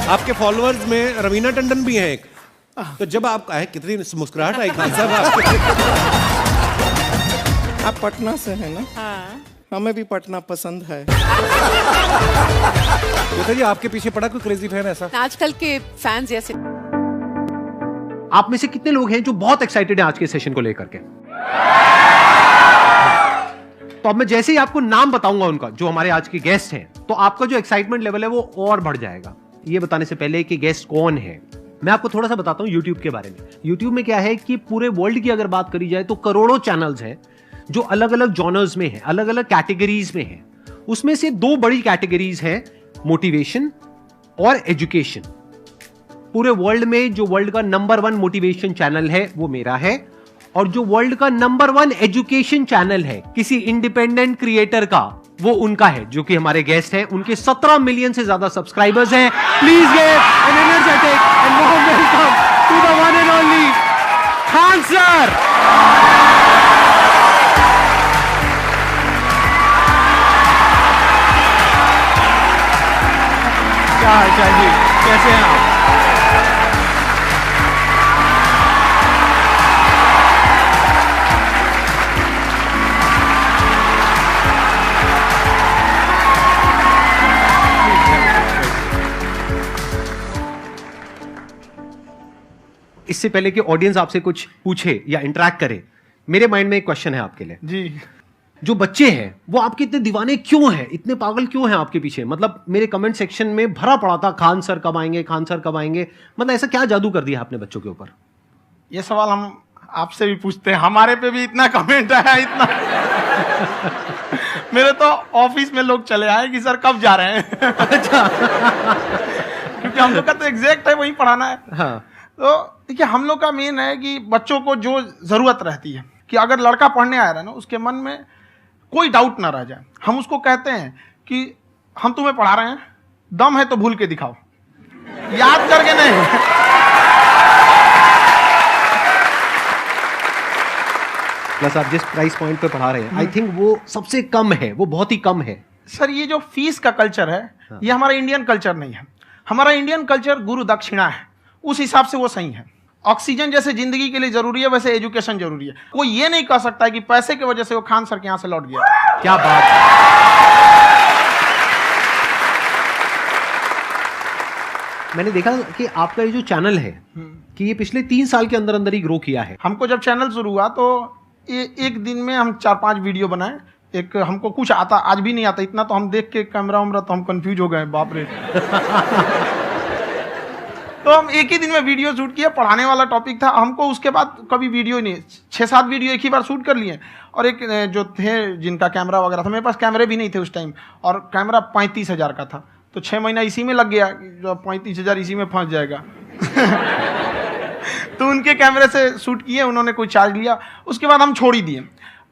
आपके फॉलोअर्स में रवीना टंडन भी हैं एक। तो जब आप आए, कितनी मुस्कुराहट आई खान साहब आपके। आप पटना से हैं ना? हाँ। हमें भी पटना पसंद है। जी आपके पीछे पड़ा कोई क्रेजी फैन ऐसा? आजकल के फैंस जैसे। आप में से कितने लोग हैं जो बहुत एक्साइटेड हैं आज के सेशन को लेकर के? तो अब मैं जैसे ही आपको नाम बताऊंगा उनका, जो हमारे आज के गेस्ट हैं, तो आपका जो एक्साइटमेंट लेवल है वो और बढ़ जाएगा। ये बताने से पहले कि गेस्ट कौन है, मैं आपको थोड़ा सा बताता हूं YouTube के बारे में। YouTube में क्या है कि पूरे वर्ल्ड की अगर बात करी जाए तो करोड़ों चैनल्स हैं जो अलग अलग जॉनर्स में हैं, अलग अलग कैटेगरीज में हैं। उसमें से दो बड़ी कैटेगरीज हैं, मोटिवेशन और एजुकेशन। पूरे वर्ल्ड में जो वर्ल्ड का नंबर 1 मोटिवेशन चैनल है वो मेरा है, और जो वर्ल्ड का नंबर 1 एजुकेशन चैनल है किसी इंडिपेंडेंट क्रिएटर का, वो उनका है, जो कि हमारे गेस्ट हैं। उनके 17 मिलियन से ज्यादा सब्सक्राइबर्स हैं। Please give an energetic and warm welcome to the one and only Khan sir. क्या हाल चाल जी, कैसे हैं आप? इससे पहले कि ऑडियंस आपसे कुछ पूछे या इंटरेक्ट करे, मेरे माइंड में एक क्वेश्चन है आपके लिए जी। जो बच्चे हैं वो आपके इतने दीवाने क्यों हैं, इतने पागल क्यों हैं आपके पीछे? मतलब मेरे कमेंट सेक्शन में भरा पड़ा था, खान सर कब आएंगे, खान सर कब आएंगे। मतलब ऐसा क्या जादू कर दिया आपने बच्चों के ऊपर? ये सवाल हम आपसे भी पूछते हैं, हमारे पे भी इतना कमेंट आया, इतना मेरे तो ऑफिस में लोग चले आए कि सर कब जा रहे हैं। अच्छा। क्योंकि हम लोग का तो एग्जैक्ट है, वही पढ़ाना है। हाँ। तो देखिए, हम लोग का मेन है कि बच्चों को जो जरूरत रहती है कि अगर लड़का पढ़ने आया रहा ना, उसके मन में कोई डाउट ना रह जाए। हम उसको कहते हैं कि हम तुम्हें पढ़ा रहे हैं, दम है तो भूल के दिखाओ, याद करके नहीं। प्लस आप जिस प्राइस पॉइंट पे पढ़ा रहे हैं, आई थिंक वो सबसे कम है, वो बहुत ही कम है। सर, ये जो फीस का कल्चर है, ये हमारा इंडियन कल्चर नहीं है। हमारा इंडियन कल्चर गुरु दक्षिणा है, उस हिसाब से वो सही है। ऑक्सीजन जैसे जिंदगी के लिए जरूरी है, वैसे एजुकेशन जरूरी है। कोई ये नहीं कह सकता है कि पैसे की वजह से वो खान सर के यहाँ से लौट गया। क्या बात है। मैंने देखा कि आपका ये जो चैनल है कि ये पिछले 3 साल के अंदर अंदर ही ग्रो किया है। हमको जब चैनल शुरू हुआ तो एक दिन में हम 4-5 वीडियो बनाए। एक हमको कुछ आता, आज भी नहीं आता इतना, तो हम देख के कैमरा उमरा तो हम कंफ्यूज हो गए, बाप रे। तो हम एक ही दिन में वीडियो शूट किया, पढ़ाने वाला टॉपिक था हमको। उसके बाद कभी वीडियो नहीं, 6-7 वीडियो एक ही बार शूट कर लिए। और एक जो थे जिनका कैमरा वगैरह था, मेरे पास कैमरे भी नहीं थे उस टाइम, और कैमरा 35,000 का था। तो 6 महीना इसी में लग गया, जो 35,000 इसी में फंस जाएगा। तो उनके कैमरे से शूट किए, उन्होंने कोई चार्ज लिया, उसके बाद हम छोड़ ही दिए।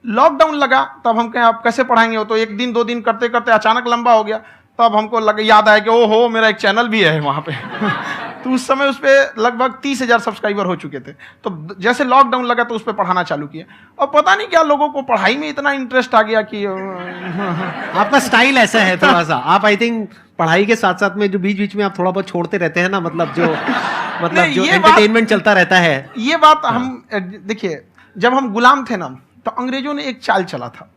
लॉकडाउन लगा, तब हम कहें आप कैसे पढ़ाएंगे हो, तो 1 दिन 2 दिन करते करते अचानक लंबा हो गया। तब हमको याद आया कि ओहो, मेरा एक चैनल भी है वहाँ पे। तो उस समय उस पर लगभग 30,000 सब्सक्राइबर हो चुके थे। तो जैसे लॉकडाउन लगा तो उस पर पढ़ाना चालू किया, और पता नहीं क्या लोगों को पढ़ाई में इतना इंटरेस्ट आ गया कि आपका स्टाइल ऐसा है थोड़ा सा, आप आई थिंक पढ़ाई के साथ साथ में जो बीच बीच में आप थोड़ा बहुत छोड़ते रहते हैं ना, मतलब जो जो एंटरटेनमेंट चलता रहता है। ये बात हम देखिए, जब हम गुलाम थे ना, तो अंग्रेजों ने एक चाल चला था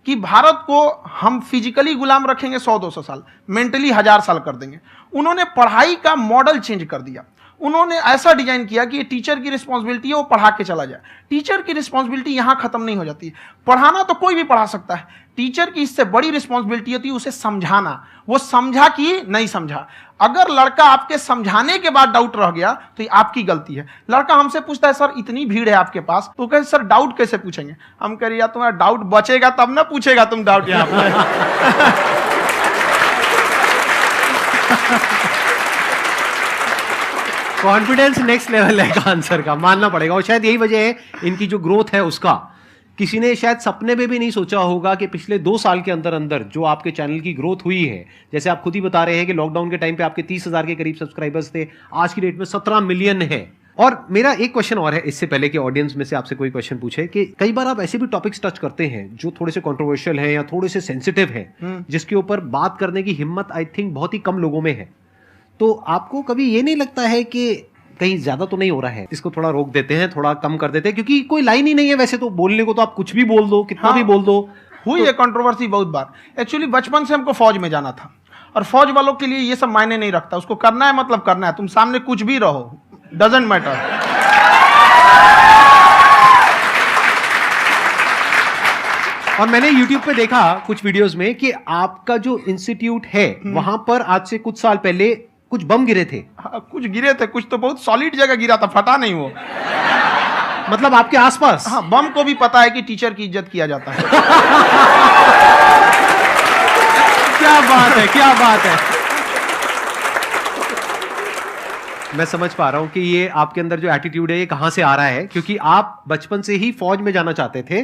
कि भारत को हम फिजिकली गुलाम रखेंगे 100-200 साल, मेंटली 1000 साल कर देंगे। उन्होंने पढ़ाई का मॉडल चेंज कर दिया। उन्होंने ऐसा डिजाइन किया कि ये टीचर की रिस्पॉन्सिबिलिटी है, वो पढ़ा के चला जाए। टीचर की रिस्पॉन्सिबिलिटी यहां खत्म नहीं हो जाती। पढ़ाना तो कोई भी पढ़ा सकता है, टीचर की इससे बड़ी रिस्पॉन्सिबिलिटी होती है उसे समझाना। वो समझा कि नहीं समझा। अगर लड़का आपके समझाने के बाद डाउट रह गया तो ये आपकी गलती है। लड़का हमसे पूछता है, सर इतनी भीड़ है आपके पास, तो कहे सर डाउट कैसे पूछेंगे? हम कह रहे यार, तुम्हारा डाउट बचेगा तब ना पूछेगा तुम डाउट यहाँ पे। कॉन्फिडेंस नेक्स्ट लेवल है खान सर का, मानना पड़ेगा। और शायद यही वजह है इनकी जो ग्रोथ है उसका। किसी ने शायद सपने में भी नहीं सोचा होगा कि पिछले 2 साल के अंदर अंदर जो आपके चैनल की ग्रोथ हुई है, जैसे आप खुद ही बता रहे हैं कि लॉकडाउन के टाइम पे आपके 30,000 के करीब सब्सक्राइबर्स थे, आज की डेट में 17 मिलियन है। और मेरा एक क्वेश्चन और है, इससे पहले कि ऑडियंस में से आपसे कोई क्वेश्चन पूछे, कि कई बार आप ऐसे भी टॉपिक्स टच करते हैं जो थोड़े से कंट्रोवर्शियल हैं या थोड़े से सेंसिटिव हैं, जिसके ऊपर बात करने की हिम्मत आई थिंक बहुत ही कम लोगों में है। तो आपको कभी ये नहीं लगता है कि कहीं ज्यादा तो नहीं हो रहा है, इसको थोड़ा रोक देते हैं, थोड़ा कम कर देते हैं, क्योंकि कोई लाइन ही नहीं है वैसे तो बोलने को, तो आप कुछ भी बोल दो, कितना भी बोल दो। हुई है कंट्रोवर्सी बहुत बार। एक्चुअली बचपन से हमको फौज में जाना था, और फौज वालों के लिए ये सब मायने नहीं रखता, उसको करना है मतलब करना है, तुम सामने कुछ भी रहो, डजंट मैटर। और मैंने YouTube पे देखा कुछ वीडियोस में कि आपका जो इंस्टीट्यूट है वहां पर आज से कुछ साल पहले कुछ बम गिरे थे। हाँ, कुछ गिरे थे, कुछ तो बहुत सॉलिड जगह गिरा था, फटा नहीं वो। मतलब आपके आसपास? हाँ, बम को भी पता है कि टीचर की इज्जत किया जाता है। क्या बात है, क्या बात है। मैं समझ पा रहा हूं कि ये आपके अंदर जो एटीट्यूड है ये कहां से आ रहा है, क्योंकि आप बचपन से ही फौज में जाना चाहते थे,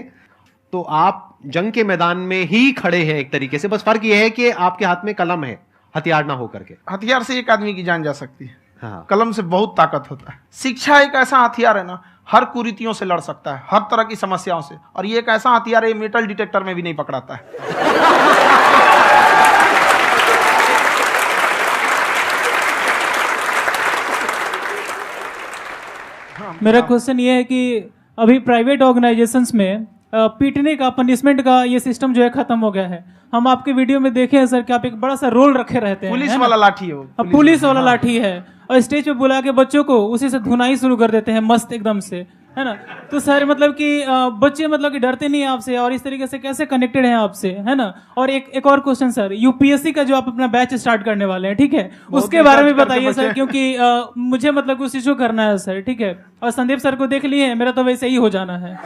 तो आप जंग के मैदान में ही खड़े हैं एक तरीके से। बस फर्क ये है कि आपके हाथ में कलम है, हथियार ना हो करके। हथियार से एक आदमी की जान जा सकती है, हाँ। कलम से बहुत ताकत होता है। शिक्षा एक ऐसा हथियार है ना, हर कुरीतियों से लड़ सकता है, हर तरह की समस्याओं से, और ये एक ऐसा हथियार है, मेटल डिटेक्टर में भी नहीं पकड़ाता है। मेरा क्वेश्चन ये है कि अभी प्राइवेट ऑर्गेनाइजेशंस में पीटने का, पनिशमेंट का ये सिस्टम जो है खत्म हो गया है। हम आपके वीडियो में देखे हैं सर कि आप एक बड़ा सा रोल रखे रहते हैं, पुलिस वाला लाठी है वो, पुलिस वाला लाठी है, और स्टेज पे बुला के बच्चों को उसी से धुनाई शुरू कर देते हैं मस्त एकदम से, है ना। तो सर मतलब कि बच्चे मतलब कि डरते नहीं हैं आपसे, और इस तरीके से कैसे कनेक्टेड हैं आपसे, है ना। और एक और क्वेश्चन सर, यूपीएससी का जो आप अपना बैच स्टार्ट करने वाले हैं, ठीक है, उसके बारे में बताइए सर, क्योंकि मुझे मतलब उस चीज को करना है सर, ठीक है। और संदीप सर को देख लिए, मेरा तो वैसे ही हो जाना है।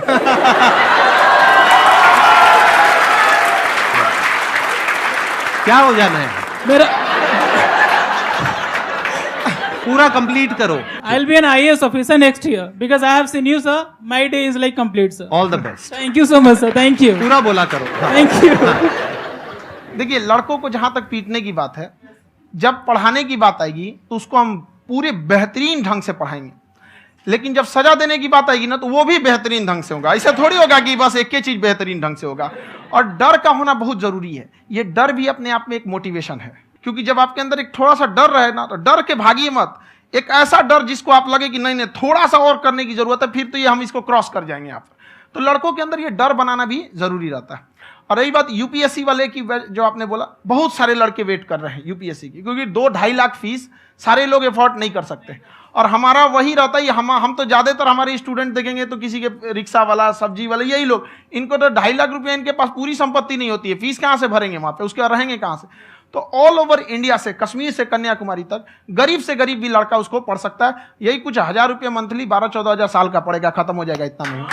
क्या हो जाना है? मेरा पूरा कंप्लीट करो। I'll be an IAS officer next year because I have seen you, sir. My day is like complete, sir. All the best. Thank you so much, sir. Thank you. पूरा बोला करो। Thank you. देखिए, लड़कों को जहां तक पीटने की बात है, जब पढ़ाने की बात आएगी तो उसको हम पूरे बेहतरीन ढंग से पढ़ाएंगे, लेकिन जब सजा देने की बात आएगी ना, तो वो भी बेहतरीन ढंग से होगा। ऐसा थोड़ी होगा कि बस एक ही चीज बेहतरीन ढंग से होगा। और डर का होना बहुत जरूरी है। ये डर भी अपने आप में एक मोटिवेशन है, क्योंकि जब आपके अंदर एक थोड़ा सा डर रहे ना, तो डर के भागिए मत। एक ऐसा डर जिसको आप लगे कि नहीं नहीं थोड़ा सा और करने की जरूरत है, फिर तो ये हम इसको क्रॉस कर जाएंगे आप। तो लड़कों के अंदर ये डर बनाना भी जरूरी रहता है। और रही बात यूपीएससी वाले की, जो आपने बोला, बहुत सारे लड़के वेट कर रहे हैं यूपीएससी की, क्योंकि 2-2.5 लाख फीस सारे लोग एफोर्ड नहीं कर सकते। और हमारा वही रहता है, हम तो ज्यादातर हमारे स्टूडेंट देखेंगे तो किसी के रिक्शा वाला, सब्जी वाला, यही लोग, इनको तो 2.5 लाख रुपया, इनके पास पूरी संपत्ति नहीं होती है, फीस कहाँ से भरेंगे वहां पे, उसके बाद रहेंगे कहाँ से। तो ऑल ओवर इंडिया से, कश्मीर से कन्याकुमारी तक, गरीब से गरीब भी लड़का उसको पढ़ सकता है। यही कुछ 1000 रुपये मंथली, 12-14 हजार साल का पड़ेगा, खत्म हो जाएगा, इतना नहीं।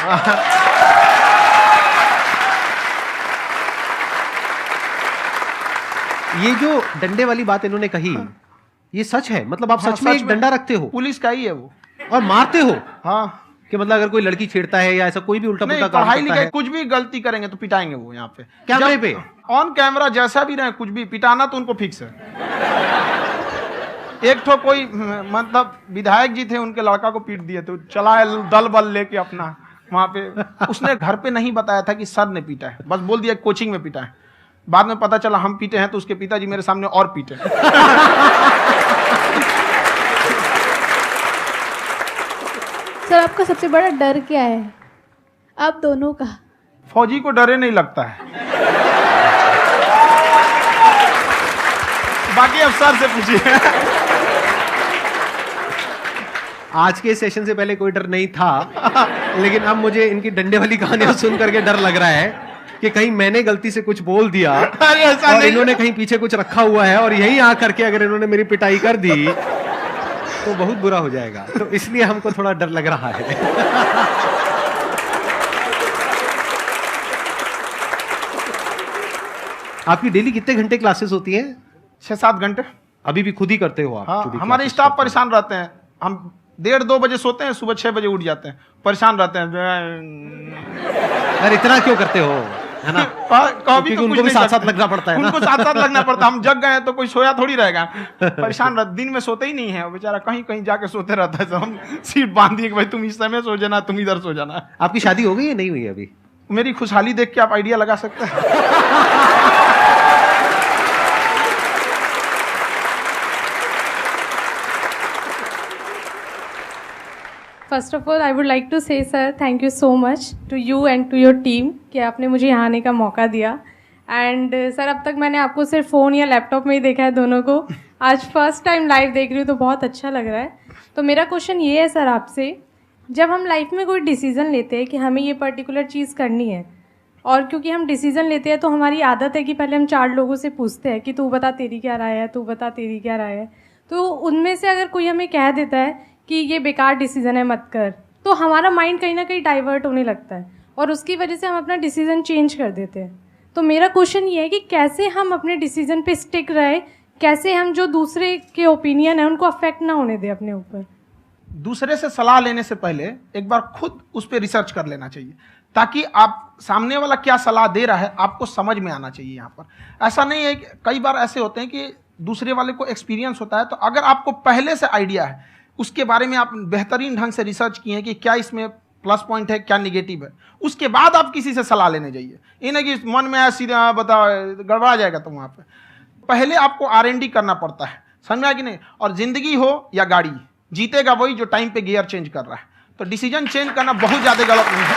ये जो डंडे वाली बात इन्होंने कही, ये सच है? मतलब आप सच में एक डंडा रखते हो? पुलिस का ही है वो। और मारते हो? हाँ, कि मतलब अगर कोई लड़की छेड़ता है या ऐसा कोई भी उल्टा पुल्टा काम पढ़ाई करता लिखाई है, कुछ भी गलती करेंगे तो पिटाएंगे वो यहाँ पे, कैमरे पे, ऑन कैमरा, जैसा भी रहे, कुछ भी पिटाना तो उनको फिक्स है। एक तो कोई मतलब विधायक जी थे, उनके लड़का को पीट दिए, तो चला दल बल लेके अपना वहां पे। उसने घर पे नहीं बताया था कि सर ने पीटा है, बस बोल दिया कोचिंग में पीटा है। बाद में पता चला हम पीटे हैं, तो उसके पिताजी मेरे सामने और पीटे। सर, आपका सबसे बड़ा डर क्या है, आप दोनों का? फौजी को डरे नहीं लगता है, बाकी अब सर से पूछिए। आज के सेशन से पहले कोई डर नहीं था, लेकिन अब मुझे इनकी डंडे वाली कहानियां सुन करके डर लग रहा है कि कहीं मैंने गलती से कुछ बोल दिया और इन्होंने कहीं पीछे कुछ रखा हुआ है, और यहीं आ करके अगर इन्होंने मेरी पिटाई कर दी तो बहुत बुरा हो जाएगा। तो इसलिए हमको थोड़ा डर लग रहा है। आपकी डेली कितने घंटे क्लासेस होती हैं? 6-7 घंटे। अभी भी खुद ही करते हो आप? हाँ, हमारे स्टाफ परेशान रहते हैं। हम 1:30-2 बजे सोते हैं, सुबह 6 बजे उठ जाते हैं, परेशान रहते हैं। अरे इतना क्यों करते हो, है ना? कभी तो उनको भी साथ साथ लगना पड़ता है ना? उनको साथ साथ लगना पड़ता है। हम जग गए तो कोई सोया थोड़ी रहेगा, परेशान रह, दिन में सोते ही नहीं है, बेचारा कहीं कहीं जाके सोते रहता है। तो हम सीट बांध दिए कि भाई तुम इस समय सो जाना, तुम इधर सो जाना। आपकी शादी हो गई है? नहीं हुई है अभी? मेरी खुशहाली देख के आप आइडिया लगा सकते हैं। First of all I would like to say sir thank you so much to you and to your team कि आपने मुझे यहाँ आने का मौका दिया। एंड सर अब तक मैंने आपको सिर्फ फ़ोन या लैपटॉप में ही देखा है दोनों को, आज फर्स्ट टाइम लाइव देख रही हूँ तो बहुत अच्छा लग रहा है। तो मेरा क्वेश्चन ये है सर आपसे, जब हम लाइफ में कोई डिसीज़न लेते हैं कि हमें ये पर्टिकुलर चीज़ करनी है, और क्योंकि हम डिसीज़न लेते हैं तो हमारी आदत है कि पहले हम 4 लोगों से पूछते हैं कि तू बता तेरी क्या राय है, तू बता तेरी क्या राय है। तो उनमें से अगर कोई हमें कह देता है कि ये बेकार डिसीज़न है मत कर, तो हमारा माइंड कहीं ना कहीं डाइवर्ट होने लगता है और उसकी वजह से हम अपना डिसीज़न चेंज कर देते हैं। तो मेरा क्वेश्चन ये है कि कैसे हम अपने डिसीज़न पे स्टिक रहे, कैसे हम जो दूसरे के ओपिनियन है उनको अफेक्ट ना होने दें अपने ऊपर। दूसरे से सलाह लेने से पहले एक बार खुद उस पर रिसर्च कर लेना चाहिए, ताकि आप सामने वाला क्या सलाह दे रहा है आपको समझ में आना चाहिए। यहाँ पर ऐसा नहीं है कि कई बार ऐसे होते हैं कि दूसरे वाले को एक्सपीरियंस होता है, तो अगर आपको पहले से आइडिया है, उसके बारे में आप बेहतरीन ढंग से रिसर्च किए हैं कि क्या इसमें प्लस पॉइंट है क्या निगेटिव है, उसके बाद आप किसी से सलाह लेने जाइए। ये नहीं कि मन में आया सीधा बता गड़बड़ा जाएगा। तो वहाँ पे पहले आपको R&D करना पड़ता है, समझ में आया कि नहीं। और जिंदगी हो या गाड़ी, जीतेगा वही जो टाइम पे गियर चेंज कर रहा है। तो डिसीजन चेंज करना बहुत ज़्यादा गलत नहीं है।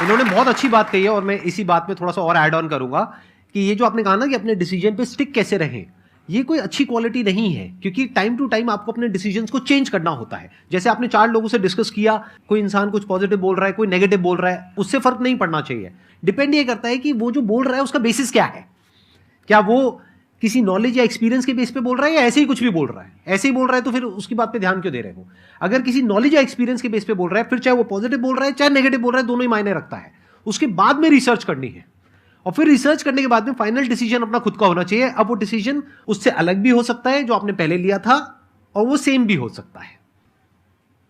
इन्होंने बहुत अच्छी बात कही है और मैं इसी बात में थोड़ा सा और ऐड ऑन करूंगा कि ये जो आपने कहा ना कि अपने डिसीजन पे स्टिक कैसे रहें, ये कोई अच्छी क्वालिटी नहीं है, क्योंकि टाइम टू टाइम आपको अपने डिसीजंस को चेंज करना होता है। जैसे आपने 4 लोगों से डिस्कस किया, कोई इंसान कुछ पॉजिटिव बोल रहा है, कोई नेगेटिव बोल रहा है, उससे फर्क नहीं पड़ना चाहिए। डिपेंड ये करता है कि वो जो बोल रहा है उसका बेसिस क्या है, क्या वो किसी नॉलेज या एक्सपीरियंस के बेस पे बोल रहा है या ऐसे ही कुछ भी बोल रहा है। ऐसे ही बोल रहा है तो फिर उसकी बात पे ध्यान क्यों दे रहे हो। अगर किसी नॉलेज या एक्सपीरियंस के बेस पे बोल रहा है, फिर चाहे वो पॉजिटिव बोल रहा है चाहे नेगेटिव बोल रहा है, दोनों ही मायने रखता है। उसके बाद में रिसर्च करनी है और फिर रिसर्च करने के बाद में फाइनल डिसीजन अपना खुद का होना चाहिए। अब वो डिसीजन उससे अलग भी हो सकता है जो आपने पहले लिया था, और वो सेम भी हो सकता है।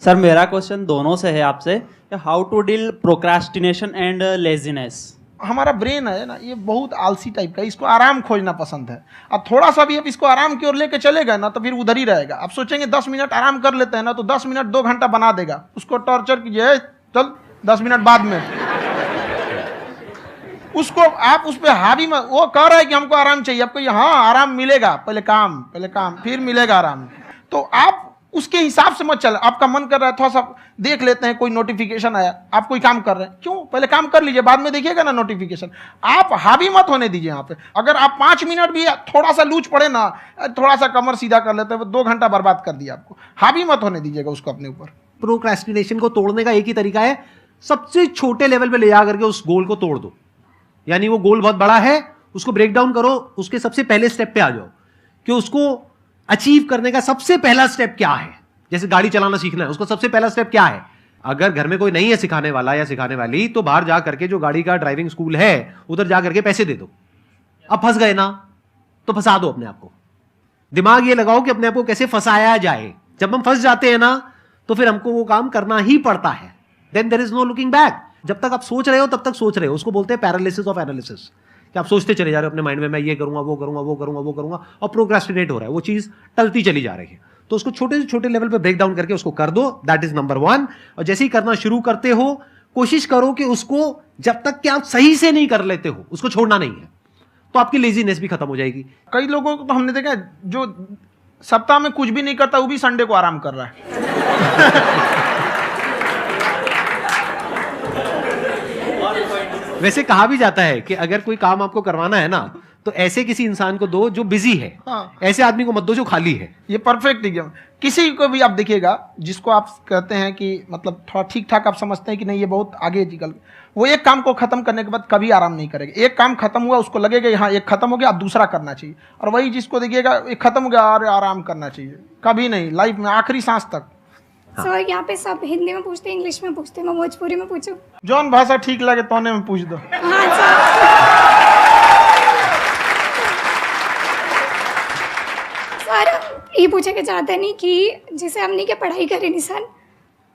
सर मेरा क्वेश्चन दोनों से है आपसे, how to deal procrastination and laziness. हमारा ब्रेन है ना, ये बहुत आलसी टाइप का, इसको आराम खोजना पसंद है। अब थोड़ा सा भी अब इसको आराम की ओर लेके चलेगा ना तो फिर उधर ही रहेगा। आप सोचेंगे 10 मिनट आराम कर लेते हैं ना, तो 10 मिनट 2 घंटा बना देगा। उसको टॉर्चर कीजिए, चल 10 मिनट बाद में। उसको आप उस पर हावी मत, वो कह रहा है कि हमको आराम चाहिए, आपको हाँ आराम मिलेगा, पहले काम फिर मिलेगा आराम। तो आप उसके हिसाब से मत चल। आपका मन कर रहा है थोड़ा सा देख लेते हैं, कोई नोटिफिकेशन आया, आप कोई काम कर रहे हैं, क्यों पहले काम कर लीजिए, बाद में देखिएगा ना नोटिफिकेशन। आप हावी मत होने दीजिए यहाँ पे। अगर आप 5 मिनट भी थोड़ा सा लूज पड़े ना, थोड़ा सा कमर सीधा कर लेते हैं, 2 घंटा बर्बाद कर दिया आपको। हावी मत होने दीजिएगा उसको अपने ऊपर। प्रोक्रेस्टिनेशन को तोड़ने का एक ही तरीका है, सबसे छोटे लेवल पे ले जा करके उस गोल को तोड़ दो। यानी वो गोल बहुत बड़ा है, उसको ब्रेक डाउन करो, उसके सबसे पहले स्टेप पे आ जाओ कि उसको अचीव करने का सबसे पहला स्टेप क्या है। जैसे गाड़ी चलाना सीखना है, उसका सबसे पहला स्टेप क्या है। अगर घर में कोई नहीं है सिखाने वाला या सिखाने वाली, तो बाहर जा करके जो गाड़ी का ड्राइविंग स्कूल है उधर जा करके पैसे दे दो। अब फंस गए ना तो फंसा दो अपने आप को। दिमाग ये लगाओ कि अपने आप को कैसे फंसाया जाए। जब हम फंस जाते हैं ना तो फिर हमको वो काम करना ही पड़ता है। Then there is no looking back. जब तक आप सोच रहे हो तब तक सोच रहे हो, उसको बोलते हैं पैरालिसिस ऑफ एनालिसिस, कि आप सोचते चले जा रहे हो अपने माइंड में, मैं ये करूंगा वो करूंगा वो करूंगा वो करूंगा, और प्रोक्रेस्टिनेट हो रहा है, वो चीज टलती चली जा रही है। तो उसको छोटे से छोटे लेवल पे ब्रेक डाउन करके उसको कर दो, दैट इज नंबर 1। और जैसे ही करना शुरू करते हो, कोशिश करो कि उसको जब तक कि आप सही से नहीं कर लेते हो उसको छोड़ना नहीं है, तो आपकी लेजीनेस भी खत्म हो जाएगी। कई लोगों को तो हमने देखा जो सप्ताह में कुछ भी नहीं करता, वो भी संडे को आराम कर रहा है। वैसे कहा भी जाता है कि अगर कोई काम आपको करवाना है ना, तो ऐसे किसी इंसान को दो जो बिजी है। हाँ। ऐसे आदमी को मत दो जो खाली है। ये परफेक्ट एग्जाम। किसी को भी आप देखिएगा जिसको आप कहते हैं कि मतलब थोड़ा ठीक ठाक आप समझते हैं कि नहीं ये बहुत आगे निकल, वो एक काम को खत्म करने के बाद कभी आराम नहीं करेगा। एक काम खत्म हुआ उसको लगेगा हाँ एक खत्म हो गया, अब दूसरा करना चाहिए। और वही जिसको देखिएगा एक खत्म हो गया और आराम करना चाहिए, कभी नहीं, लाइफ में आखिरी सांस तक। सर यहाँ पे सब हिंदी में पूछते हैं, इंग्लिश में पूछते हैं, मैं भोजपुरी में पूछूं? जौन भाषा ठीक लगे तोने में पूछ दो। हाँ सर। सर ये पूछे के चाहते नहीं कि जैसे हमने क्या पढ़ाई करी नहीं सर,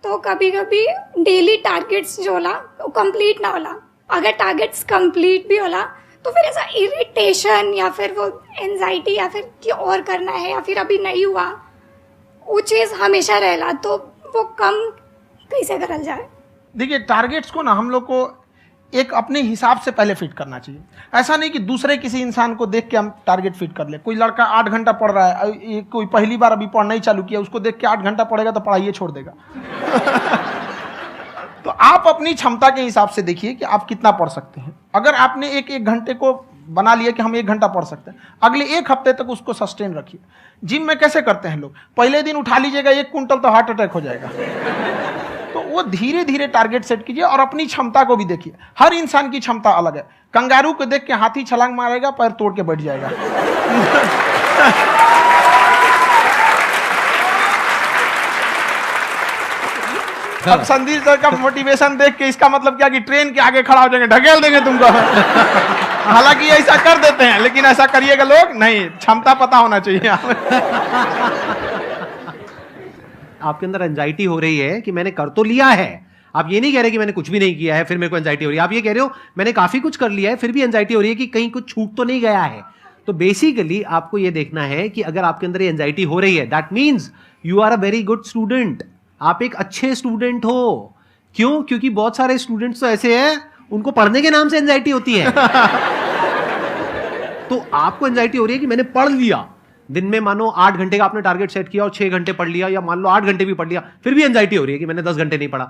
तो कभी कभी डेली टारगेट्स जो होला वो कंप्लीट ना होला। अगर टारगेट्स कंप्लीट भी होला तो फिर ऐसा इरिटेशन या फिर वो एंजाइटी या फिर कि और करना है या फिर अभी नहीं हुआ, वो चीज़ हमेशा रहेला। तो वो कम कैसे करल जाए? देखिए टारगेट्स को ना हम लोग को एक अपने हिसाब से पहले फिट करना चाहिए। ऐसा नहीं कि दूसरे किसी इंसान को देख के हम टारगेट फिट कर ले। कोई लड़का 8 घंटा पढ़ रहा है, कोई पहली बार अभी पढ़ना ही चालू किया, उसको देख के 8 घंटा पढ़ेगा तो पढ़ाई छोड़ देगा। तो आप अपनी क्षमता के हिसाब से देखिए कि आप कितना पढ़ सकते हैं। अगर आपने एक घंटे को बना लिया कि हम 1 घंटा पढ़ सकते हैं, अगले 1 हफ्ते तक उसको सस्टेन रखिए। जिम में कैसे करते हैं लोग, पहले दिन उठा लीजिएगा 1 क्विंटल तो हार्ट अटैक हो जाएगा। तो वो धीरे धीरे टारगेट सेट कीजिए और अपनी क्षमता को भी देखिए। हर इंसान की क्षमता अलग है। कंगारू को देख के हाथी छलांग मारेगा, पैर तोड़ के बैठ जाएगा। अब संदीप सर का मोटिवेशन देख के इसका मतलब क्या कि ट्रेन के आगे खड़ा हो जाएंगे, ढकेल देंगे तुमको। हालांकि ऐसा कर देते हैं, लेकिन ऐसा करिएगा लोग नहीं, क्षमता पता होना चाहिए। आपके अंदर एंजाइटी हो रही है कि मैंने कर तो लिया है। आप ये नहीं कह रहे कि मैंने कुछ भी नहीं किया है फिर मेरे को एंजाइटी हो रही है। आप ये कह रहे हो मैंने काफी कुछ कर लिया है फिर भी एंजाइटी हो रही है कि कहीं कुछ छूट तो नहीं गया है। तो बेसिकली आपको ये देखना है कि अगर आपके अंदर ये एंजाइटी हो रही है, that means you are a very good student. आप एक अच्छे स्टूडेंट हो। क्यों? क्योंकि बहुत सारे स्टूडेंट्स तो ऐसे हैं उनको पढ़ने के नाम से एंजाइटी होती है। तो आपको एंजाइटी हो रही है कि मैंने पढ़ लिया। दिन में मानो 8 घंटे का आपने टारगेट सेट किया और 6 घंटे पढ़ लिया, या मान लो 8 घंटे भी पढ़ लिया, फिर भी एंजाइटी हो रही है कि मैंने 10 घंटे नहीं पढ़ा।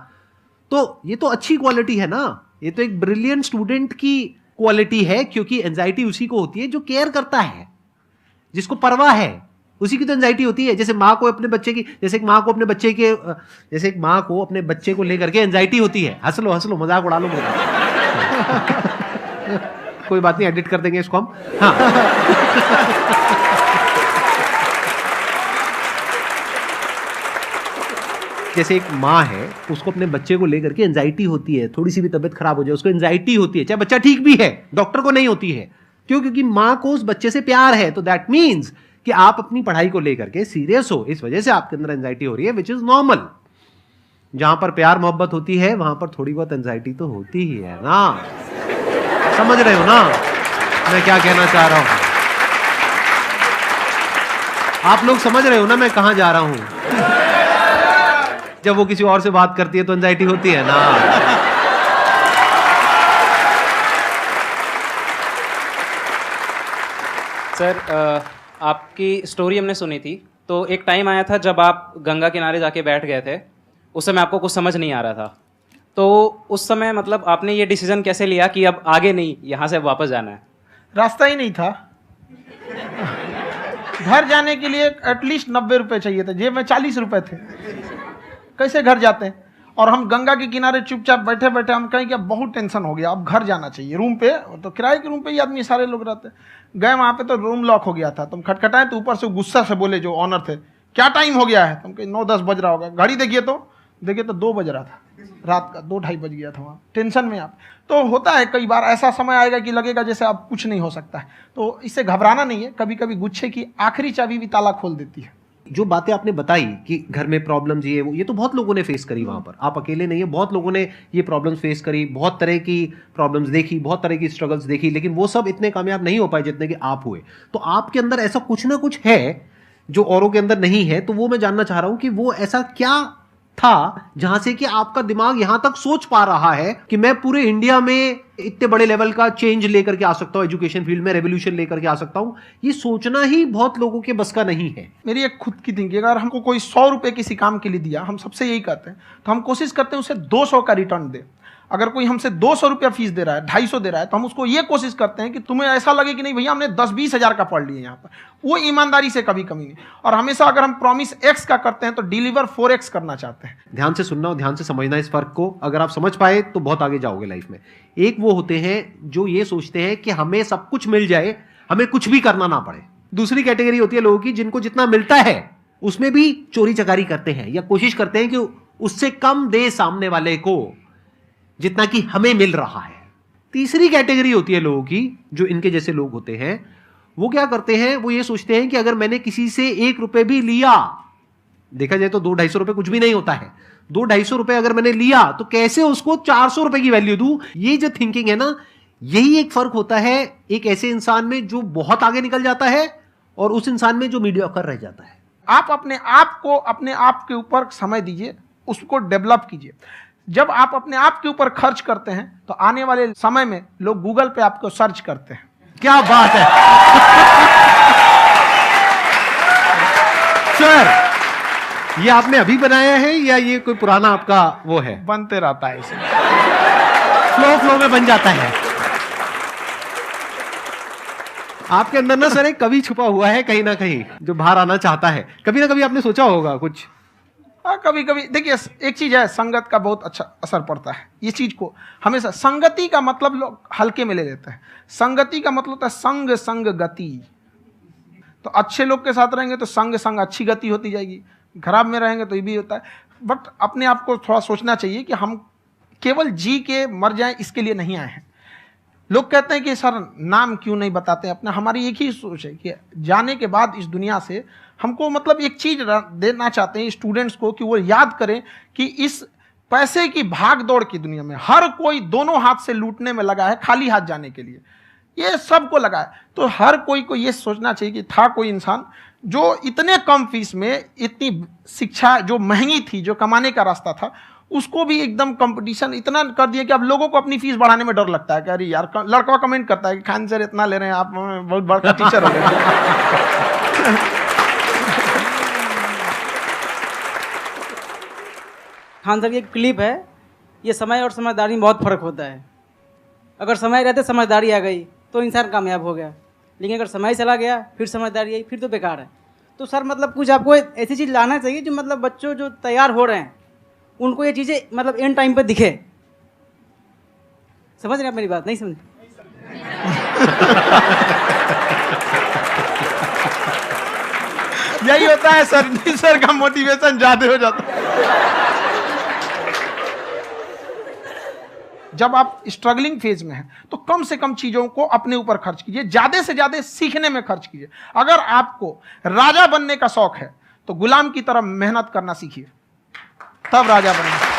तो ये तो अच्छी क्वालिटी है ना, ये तो एक ब्रिलियंट स्टूडेंट की क्वालिटी है। क्योंकि एंजाइटी उसी को होती है जो केयर करता है, जिसको परवाह है, उसी की तो एंजाइटी होती है। जैसे माँ को अपने बच्चे की, जैसे एक माँ को अपने बच्चे को लेकर के एंजाइटी होती है। हंस लो मजाक उड़ा लो मेरा। कोई बात नहीं, एडिट कर देंगे इसको हम। हाँ। जैसे एक माँ है, उसको अपने बच्चे को लेकर के एंजाइटी होती है, थोड़ी सी भी तबीयत खराब हो जाए उसको एंजाइटी होती है, चाहे बच्चा ठीक भी है, डॉक्टर को नहीं होती है। क्यों? क्योंकि माँ को उस बच्चे से प्यार है। तो दैट मीन्स कि आप अपनी पढ़ाई को लेकर के सीरियस हो, इस वजह से आपके अंदर एंजाइटी हो रही है, विच इज नॉर्मल। जहां पर प्यार मोहब्बत होती है वहां पर थोड़ी बहुत एंजाइटी तो होती ही है ना। समझ रहे हो ना मैं क्या कहना चाह रहा हूं? आप लोग समझ रहे हो ना मैं कहां जा रहा हूं? जब वो किसी और से बात करती है तो एंजाइटी होती है ना। सर, आपकी स्टोरी हमने सुनी थी, तो एक टाइम आया था जब आप गंगा किनारे जाके बैठ गए थे। उस समय आपको कुछ समझ नहीं आ रहा था, तो उस समय मतलब आपने ये डिसीजन कैसे लिया कि अब आगे नहीं, यहाँ से वापस जाना है? रास्ता ही नहीं था। घर जाने के लिए एटलीस्ट 90 रुपए चाहिए थे, जेब में 40 रुपए थे। कैसे घर जाते हैं? और हम गंगा के किनारे चुपचाप बैठे बैठे हम कहें कि बहुत टेंशन हो गया, अब घर जाना चाहिए। रूम पे तो किराए के रूम पे ही आदमी सारे लोग रहते। गए वहाँ पे तो रूम लॉक हो गया था। तुम खटखटाए तो ऊपर से गुस्सा से बोले जो ऑनर थे, क्या टाइम हो गया है? तुम कहीं 9-10 बज रहा होगा। घड़ी देखिए तो 2 बज रहा था रात का, 2-2:30 बज गया था वहाँ। टेंशन में आप तो होता है, कई बार ऐसा समय आएगा कि लगेगा जैसे अब कुछ नहीं हो सकता है। तो इससे घबराना नहीं है। कभी कभी गुच्छे की आखिरी चाबी भी ताला खोल देती है। जो बातें आपने बताई कि घर में प्रॉब्लम्स ये तो बहुत लोगों ने फेस करी वहां पर। आप अकेले नहीं है, बहुत लोगों ने ये प्रॉब्लम्स फेस करी, बहुत तरह की प्रॉब्लम्स देखी, बहुत तरह की स्ट्रगल्स देखी, लेकिन वो सब इतने कामयाब नहीं हो पाए जितने कि आप हुए। तो आपके अंदर ऐसा कुछ ना कुछ है जो औरों के अंदर नहीं है। तो वो मैं जानना चाह रहा हूं कि वो ऐसा क्या था जहां से कि आपका दिमाग यहां तक सोच पा रहा है कि मैं पूरे इंडिया में इतने बड़े लेवल का चेंज लेकर के आ सकता हूं, एजुकेशन फील्ड में रेवोल्यूशन लेकर के आ सकता हूं। ये सोचना ही बहुत लोगों के बस का नहीं है। मेरी एक खुद की थिंकिंग, अगर हमको कोई 100 रुपए किसी काम के लिए दिया, हम सबसे यही कहते हैं, तो हम कोशिश करते हैं उसे 200 का रिटर्न दे। अगर कोई हमसे 200 रुपया फीस दे रहा है, 250 दे रहा है, तो हम उसको ये कोशिश करते हैं कि तुम्हें ऐसा लगे कि नहीं भैया हमने 10-20 हज़ार का पढ़ लिया यहाँ पर। वो ईमानदारी से कभी कमी नहीं। और हमेशा अगर हम प्रॉमिस X का करते हैं तो डिलीवर 4X करना चाहते हैं। ध्यान से सुनना और ध्यान से समझना इस फर्क को। अगर आप समझ पाए तो बहुत आगे जाओगे लाइफ में। एक वो होते हैं जो ये सोचते हैं कि हमें सब कुछ मिल जाए, हमें कुछ भी करना ना पड़े। दूसरी कैटेगरी होती है लोगों की जिनको जितना मिलता है उसमें भी चोरी चकारी करते हैं या कोशिश करते हैं कि उससे कम दे सामने वाले को जितना कि हमें मिल रहा है। तीसरी कैटेगरी होती है लोगों की जो इनके जैसे लोग होते हैं। वो क्या करते हैं? वो ये सोचते हैं कि अगर मैंने किसी से 1 रुपए भी लिया, देखा जाए तो 200-250 रुपए कुछ भी नहीं होता है, 200-250 रुपए अगर मैंने लिया तो कैसे उसको 400 रुपए की वैल्यू दूं। ये जो थिंकिंग है ना, यही एक फर्क होता है एक ऐसे इंसान में जो बहुत आगे निकल जाता है और उस इंसान में जो मीडियोकर रह जाता है। आप अपने आप को अपने आप के ऊपर समय दीजिए, उसको डेवलप कीजिए। जब आप अपने आप के ऊपर खर्च करते हैं तो आने वाले समय में लोग गूगल पे आपको सर्च करते हैं। क्या बात है सर, ये आपने अभी बनाया है या ये कोई पुराना आपका वो है? बनते रहता है इसे, फ्लो में बन जाता है। आपके अंदर ना सर एक कवि छुपा हुआ है कहीं ना कहीं, जो बाहर आना चाहता है। कभी ना कभी आपने सोचा होगा कुछ? हाँ, कभी कभी देखिए, एक चीज है, संगत का बहुत अच्छा असर पड़ता है। ये चीज को हमेशा, संगति का मतलब लोग हल्के में ले लेते हैं। संगति का मतलब होता है संग संग गति। तो अच्छे लोग के साथ रहेंगे तो संग संग अच्छी गति होती जाएगी, खराब में रहेंगे तो ये भी होता है। बट अपने आप को थोड़ा सोचना चाहिए कि हम केवल जी के मर जाएं इसके लिए नहीं आए हैं। लोग कहते हैं कि सर नाम क्यों नहीं बताते अपना। हमारी एक ही सोच है कि जाने के बाद इस दुनिया से हमको मतलब एक चीज देना चाहते हैं स्टूडेंट्स को, कि वो याद करें कि इस पैसे की भाग दौड़ की दुनिया में हर कोई दोनों हाथ से लूटने में लगा है, खाली हाथ जाने के लिए ये सबको लगा है। तो हर कोई को ये सोचना चाहिए कि था कोई इंसान जो इतने कम फीस में इतनी शिक्षा जो महंगी थी, जो कमाने का रास्ता था, उसको भी एकदम कंपटीशन इतना कर दिया कि अब लोगों को अपनी फीस बढ़ाने में डर लगता है कि अरे यार, लड़का कमेंट करता है कि खान सर इतना ले रहे हैं, आप बहुत बड़ा टीचर हो गए। खान सर की एक क्लिप है, ये समय और समझदारी में बहुत फर्क होता है। अगर समय रहते समझदारी आ गई तो इंसान कामयाब हो गया, लेकिन अगर समय चला गया फिर समझदारी आई फिर तो बेकार है। तो सर मतलब कुछ आपको ऐसी चीज़ लाना चाहिए जो मतलब बच्चों जो तैयार हो रहे हैं उनको ये चीज़ें मतलब एंड टाइम पे दिखे। समझ रहे आप मेरी बात? नहीं समझ? यही होता है सर का मोटिवेशन ज्यादा हो जाता है। जब आप स्ट्रगलिंग फेज में हैं तो कम से कम चीजों को अपने ऊपर खर्च कीजिए, ज्यादा से ज्यादा सीखने में खर्च कीजिए। अगर आपको राजा बनने का शौक है तो गुलाम की तरह मेहनत करना सीखिए, तब राजा बनेंगे।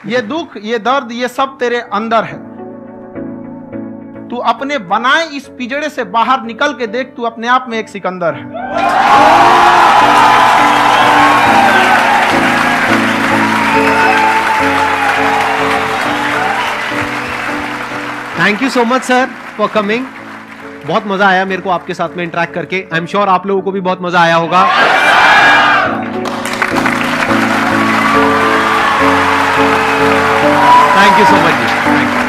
ये दुख, ये दर्द, ये सब तेरे अंदर है। तू अपने बनाए इस पिंजड़े से बाहर निकल के देख, तू अपने आप में एक सिकंदर है। Thank you so much sir for coming. बहुत मजा आया मेरे को आपके साथ में इंटरेक्ट करके। आई एम श्योर आप लोगों को भी बहुत मजा आया होगा। Thank you so much ji.